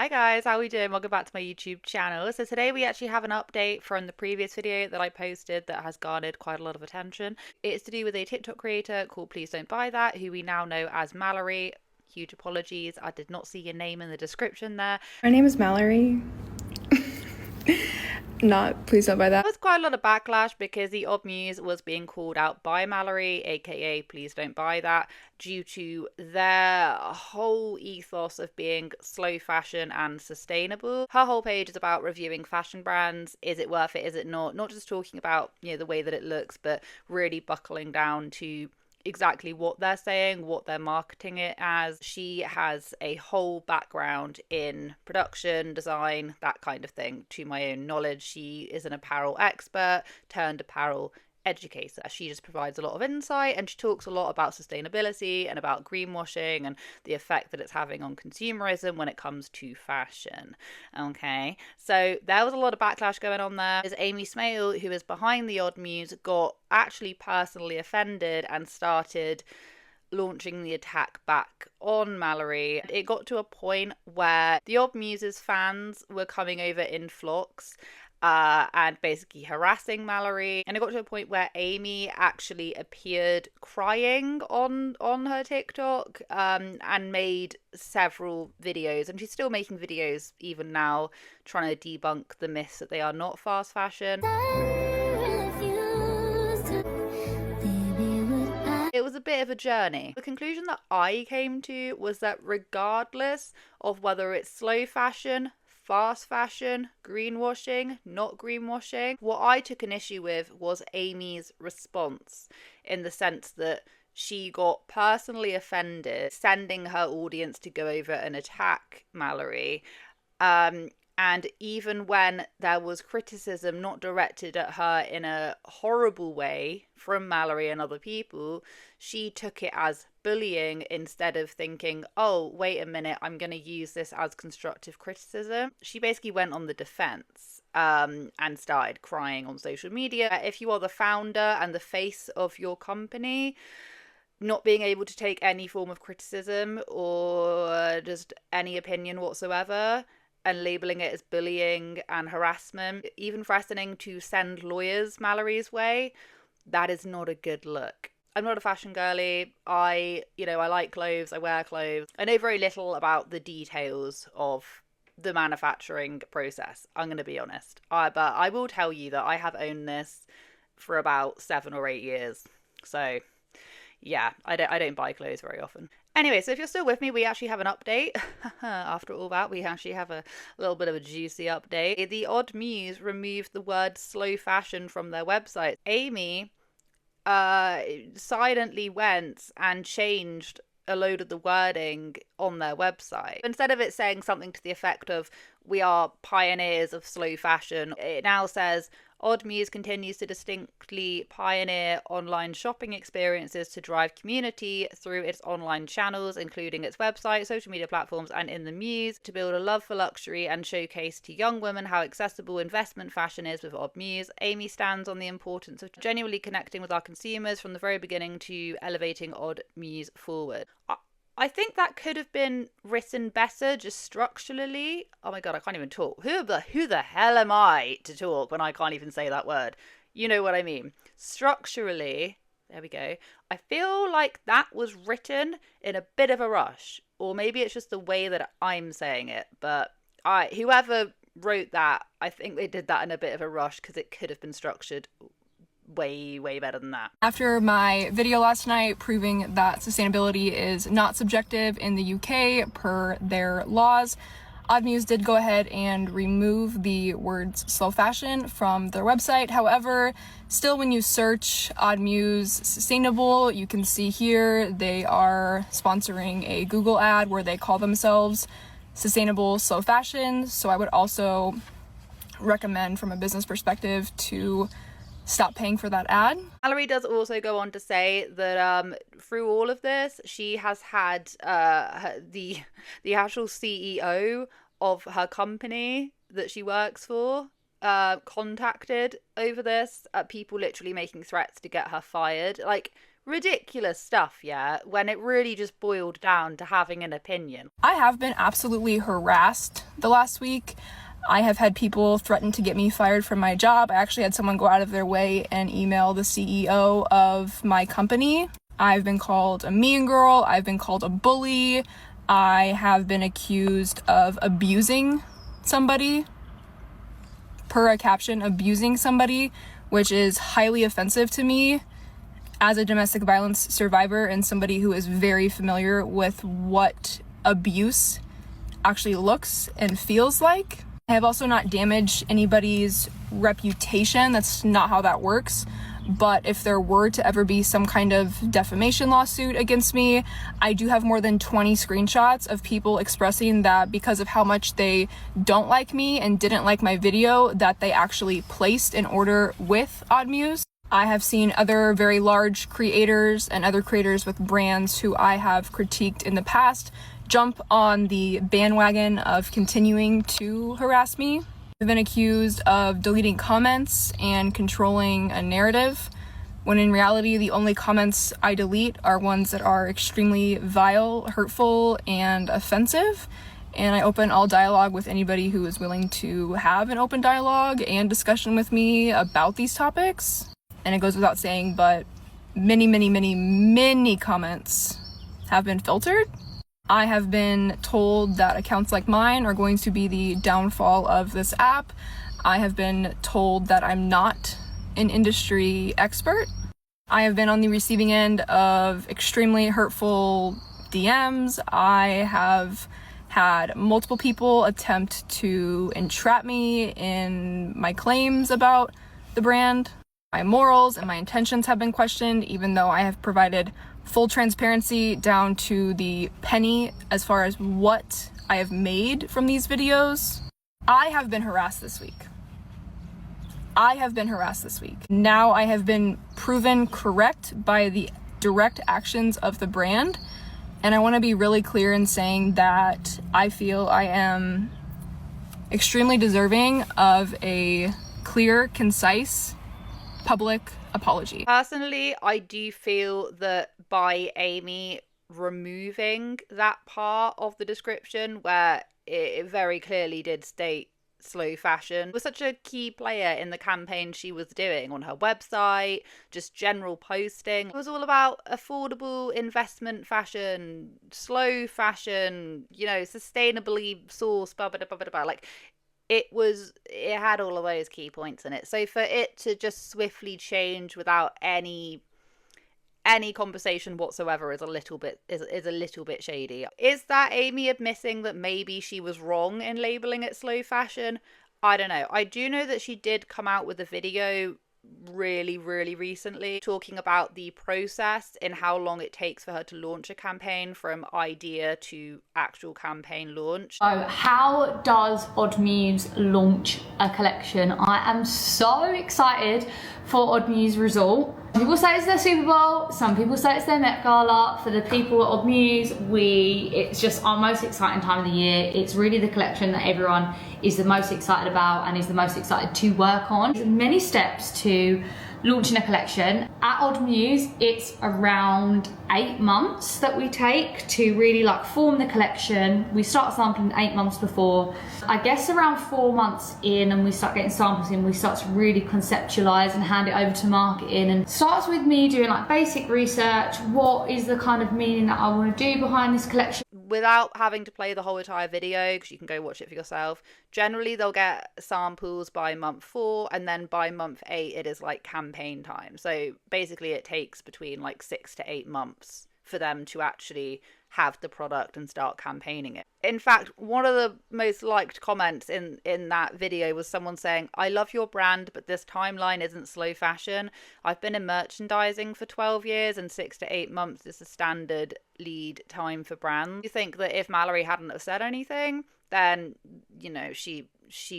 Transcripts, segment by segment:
Hi guys, how are we doing? Welcome back to my YouTube channel. So today we actually have an update from the previous video that I posted that has garnered quite a lot of attention. It's to do with a TikTok creator called Please Don't Buy That, who we now know as Mallory. Huge apologies, I did not see your name in the description there. My name is Mallory. Not, please don't buy that. There was quite a lot of backlash because the Odd Muse was being called out by Mallory, aka Please Don't Buy That, due to their whole ethos of being slow fashion and sustainable. Her whole page is about reviewing fashion brands. Is it worth it? Is it not? Not just talking about, the way that it looks, but really buckling down to exactly what they're saying, what they're marketing it as. She has a whole background in production, design, that kind of thing. To my own knowledge, she is an apparel expert turned apparel educator. She just provides a lot of insight, and she talks a lot about sustainability and about greenwashing and the effect that it's having on consumerism when it comes to fashion. Okay, so there was a lot of backlash going on there. As Amy Smale, who is behind the Odd Muse, got actually personally offended and started launching the attack back on Mallory. It got to a point where the Odd Muse's fans were coming over in flocks and basically harassing Mallory. And it got to a point where Amy actually appeared crying on her TikTok and made several videos. And she's still making videos even now, trying to debunk the myths that they are not fast fashion. It was a bit of a journey. The conclusion that I came to was that regardless of whether it's slow fashion, fast fashion, greenwashing, not greenwashing, what I took an issue with was Amy's response, in the sense that she got personally offended, sending her audience to go over and attack Mallory. And even when there was criticism not directed at her in a horrible way from Mallory and other people, she took it as bullying instead of thinking, oh, wait a minute, I'm going to use this as constructive criticism. She basically went on the defense and started crying on social media. If you are the founder and the face of your company, not being able to take any form of criticism or just any opinion whatsoever, and labeling it as bullying and harassment, even threatening to send lawyers Mallory's way, that is not a good look. I'm not a fashion girly. I like clothes, I wear clothes. I know very little about the details of the manufacturing process, I'm going to be honest. But I will tell you that I have owned this for about 7 or 8 years. So yeah, I don't buy clothes very often. Anyway, so if you're still with me, we actually have an update. After all that, we actually have a little bit of a juicy update. The Odd Muse removed the word slow fashion from their website. Amy silently went and changed a load of the wording on their website. Instead of it saying something to the effect of, we are pioneers of slow fashion, it now says, Odd Muse continues to distinctly pioneer online shopping experiences to drive community through its online channels, including its website, social media platforms, and in the Muse, to build a love for luxury and showcase to young women how accessible investment fashion is with Odd Muse. Amy stands on the importance of genuinely connecting with our consumers from the very beginning to elevating Odd Muse forward. I think that could have been written better, just structurally. Oh my god, I can't even talk. Who the hell am I to talk when I can't even say that word? You know what I mean. Structurally, there we go. I feel like that was written in a bit of a rush. Or maybe it's just the way that I'm saying it. But whoever wrote that, I think they did that in a bit of a rush, because it could have been structured way better than that. After my video last night proving that sustainability is not subjective in the UK per their laws, Odd Muse did go ahead and remove the words slow fashion from their website. However, still when you search Odd Muse sustainable, you can see here they are sponsoring a Google ad where they call themselves sustainable slow fashion. So I would also recommend, from a business perspective, to stop paying for that ad. Mallory does also go on to say that through all of this, she has had the actual CEO of her company that she works for contacted over this. People literally making threats to get her fired. Like, ridiculous stuff, yeah, when it really just boiled down to having an opinion. I have been absolutely harassed the last week. I have had people threaten to get me fired from my job. I actually had someone go out of their way and email the CEO of my company. I've been called a mean girl. I've been called a bully. I have been accused of abusing somebody. Per a caption, abusing somebody, which is highly offensive to me as a domestic violence survivor and somebody who is very familiar with what abuse actually looks and feels like. I have also not damaged anybody's reputation. That's not how that works. But if there were to ever be some kind of defamation lawsuit against me, I do have more than 20 screenshots of people expressing that because of how much they don't like me and didn't like my video, that they actually placed an order with Oddmuse. I have seen other very large creators and other creators with brands who I have critiqued in the past jump on the bandwagon of continuing to harass me. I've been accused of deleting comments and controlling a narrative, when in reality the only comments I delete are ones that are extremely vile, hurtful, and offensive. And I open all dialogue with anybody who is willing to have an open dialogue and discussion with me about these topics. And it goes without saying, but many comments have been filtered. I have been told that accounts like mine are going to be the downfall of this app. I have been told that I'm not an industry expert. I have been on the receiving end of extremely hurtful DMs. I have had multiple people attempt to entrap me in my claims about the brand. My morals and my intentions have been questioned, even though I have provided full transparency down to the penny as far as what I have made from these videos. I have been harassed this week. Now I have been proven correct by the direct actions of the brand. And I want to be really clear in saying that I feel I am extremely deserving of a clear, concise, public apology. Personally, I do feel that by Amy removing that part of the description where it very clearly did state slow fashion was such a key player in the campaign she was doing on her website, just general posting. It was all about affordable investment fashion, slow fashion, you know, sustainably sourced, blah, blah, blah, blah, blah. Like, it had all of those key points in it. So for it to just swiftly change without any conversation whatsoever is a little bit shady. Is that Amy admitting that maybe she was wrong in labeling it slow fashion? I don't know. I do know that she did come out with a video really recently talking about the process and how long it takes for her to launch a campaign from idea to actual campaign launch. So how does Oddmuse launch a collection? I am so excited for Oddmuse result. People say it's their Super Bowl, some people say it's their Met Gala. For the people at Oddmuse, it's just our most exciting time of the year. It's really the collection that everyone is the most excited about and is the most excited to work on. There's many steps to launching a collection. At Oddmuse, it's around 8 months that we take to really form the collection. We start sampling 8 months before. I guess around 4 months in and we start getting samples in, we start to really conceptualize and hand it over to marketing. And it starts with me doing basic research. What is the kind of meaning that I want to do behind this collection? Without having to play the whole entire video, because you can go watch it for yourself, generally they'll get samples by month 4, and then by month 8 it is campaign time. So basically it takes between 6 to 8 months for them to actually have the product and start campaigning it. In fact, one of the most liked comments in that video was someone saying, "I love your brand, but this timeline isn't slow fashion. I've been in merchandising for 12 years and 6 to 8 months is the standard lead time for brands." You think that if Mallory hadn't have said anything, then, you know, she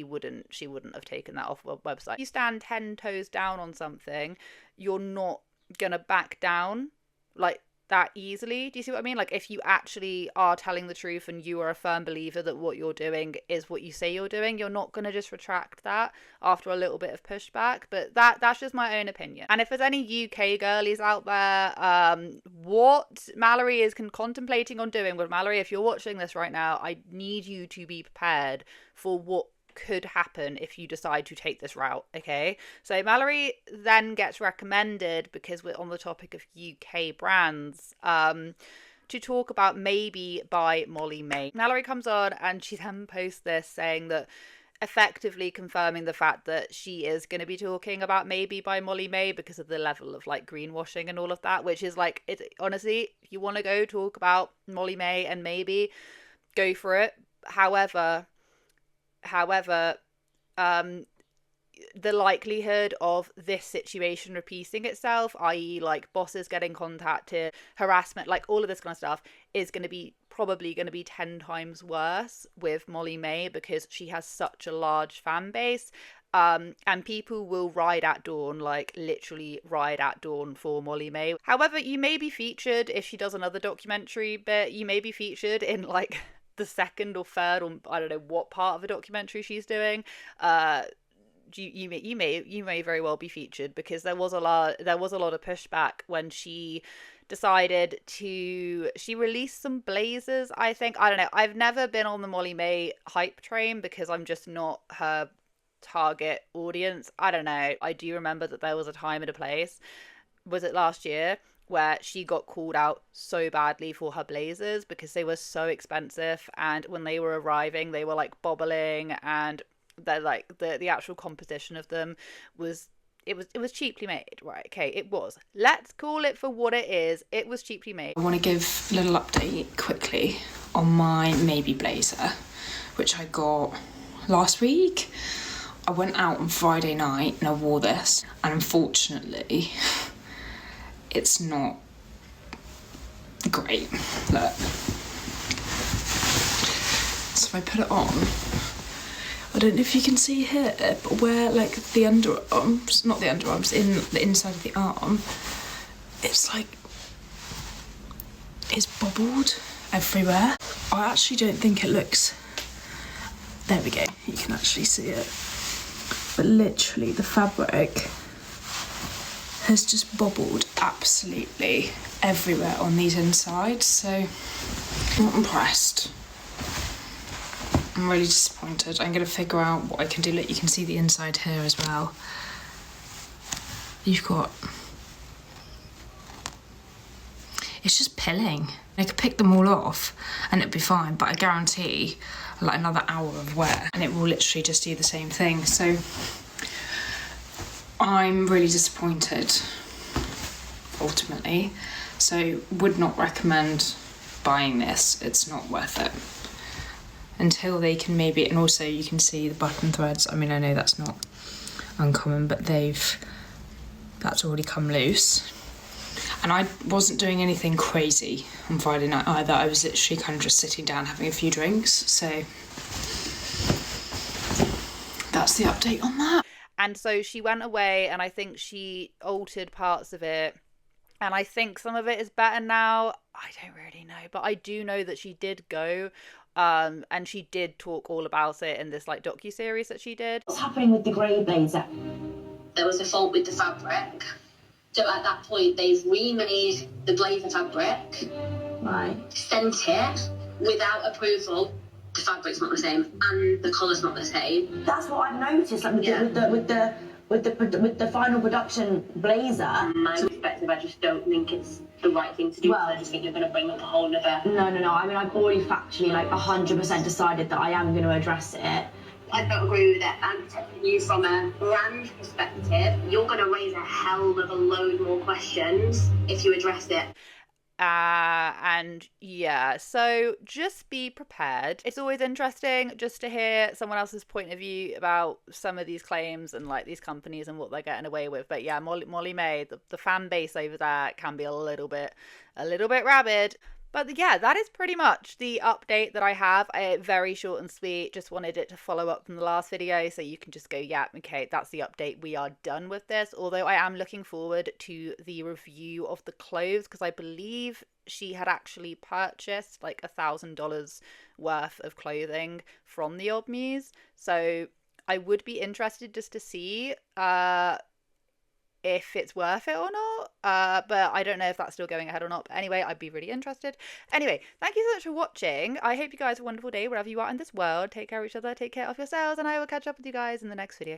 wouldn't have taken that off the website. You stand 10 toes down on something, you're not gonna back down. that easily. Do you see what I mean? Like, if you actually are telling the truth and you are a firm believer that what you're doing is what you say you're doing, you're not going to just retract that after a little bit of pushback. But that's just my own opinion. And if there's any UK girlies out there, what Mallory is contemplating on doing with Mallory, if you're watching this right now, I need you to be prepared for what could happen if you decide to take this route. Okay, so Mallory then gets recommended, because we're on the topic of UK brands, to talk about Maybe by Molly May. Mallory comes on and she then posts this saying that, effectively confirming the fact that she is going to be talking about Maybe by Molly May because of the level of like greenwashing and all of that, which is like, it honestly, if you want to go talk about Molly May and Maybe, go for it. However, the likelihood of this situation repeating itself, i.e. like bosses getting contacted, harassment, like all of this kind of stuff, is probably going to be 10 times worse with Molly May, because she has such a large fan base. And people will ride at dawn, like literally ride at dawn for Molly May. However, you may be featured, if she does another documentary bit, you may be featured in like the second or third, or I don't know what part of a documentary she's doing. You may very well be featured, because there was a lot of pushback when she decided she released some blazers, I think. I don't know. I've never been on the Molly May hype train because I'm just not her target audience. I don't know. I do remember that there was a time and a place, was it last year, where she got called out so badly for her blazers because they were so expensive, and when they were arriving they were like bobbling, and they're like the actual composition of them was cheaply made, right? Okay, it was. Let's call it for what it is. It was cheaply made. I want to give a little update quickly on my Maybe blazer, which I got last week. I went out on Friday night and I wore this, and unfortunately it's not great. Look. So if I put it on, I don't know if you can see here, but where like the underarms, not the underarms, in the inside of the arm, it's like, it's bobbled everywhere. I actually don't think it looks, there we go, you can actually see it. But literally the fabric has just bobbled absolutely everywhere on these insides, so I'm not impressed. I'm really disappointed. I'm going to figure out what I can do. Look, you can see the inside here as well. You've got... It's just pilling. I could pick them all off and it'd be fine, but I guarantee like another hour of wear and it will literally just do the same thing. So I'm really disappointed, ultimately. So would not recommend buying this. It's not worth it. Until they can maybe, and also you can see the button threads. I mean, I know that's not uncommon, but that's already come loose. And I wasn't doing anything crazy on Friday night either. I was literally kind of just sitting down having a few drinks. So that's the update on that. And so she went away, and I think she altered parts of it. And I think some of it is better now. I don't really know, but I do know that she did go. And she did talk all about it in this like docu-series that she did. What's happening with the grey blazer? There was a fault with the fabric. So at that point, they've remade the blazer fabric. Right. Sent it without approval. The fabric's not the same, and the colour's not the same. That's what I've noticed. Like with the final production blazer. From my perspective, I just don't think it's the right thing to do. Well, I just think you're going to bring up a whole nother... No. I mean, I've already factually, like, 100% decided that I am going to address it. I don't agree with it. I'm telling you from a brand perspective, you're going to raise a hell of a load more questions if you address it. And yeah, so just be prepared. It's always interesting just to hear someone else's point of view about some of these claims and like these companies and what they're getting away with. But yeah, Molly May, the fan base over there can be a little bit rabid. But yeah, that is pretty much the update that I have. Very short and sweet. Just wanted it to follow up from the last video so you can just go, yeah, okay, that's the update. We are done with this. Although I am looking forward to the review of the clothes because I believe she had actually purchased like $1,000 worth of clothing from the Odd Muse. So I would be interested just to see if it's worth it or not, but I don't know if that's still going ahead or not. But anyway, I'd be really interested. Anyway, thank you so much for watching. I hope you guys have a wonderful day wherever you are in this world. Take care of each other, take care of yourselves, and I will catch up with you guys in the next video.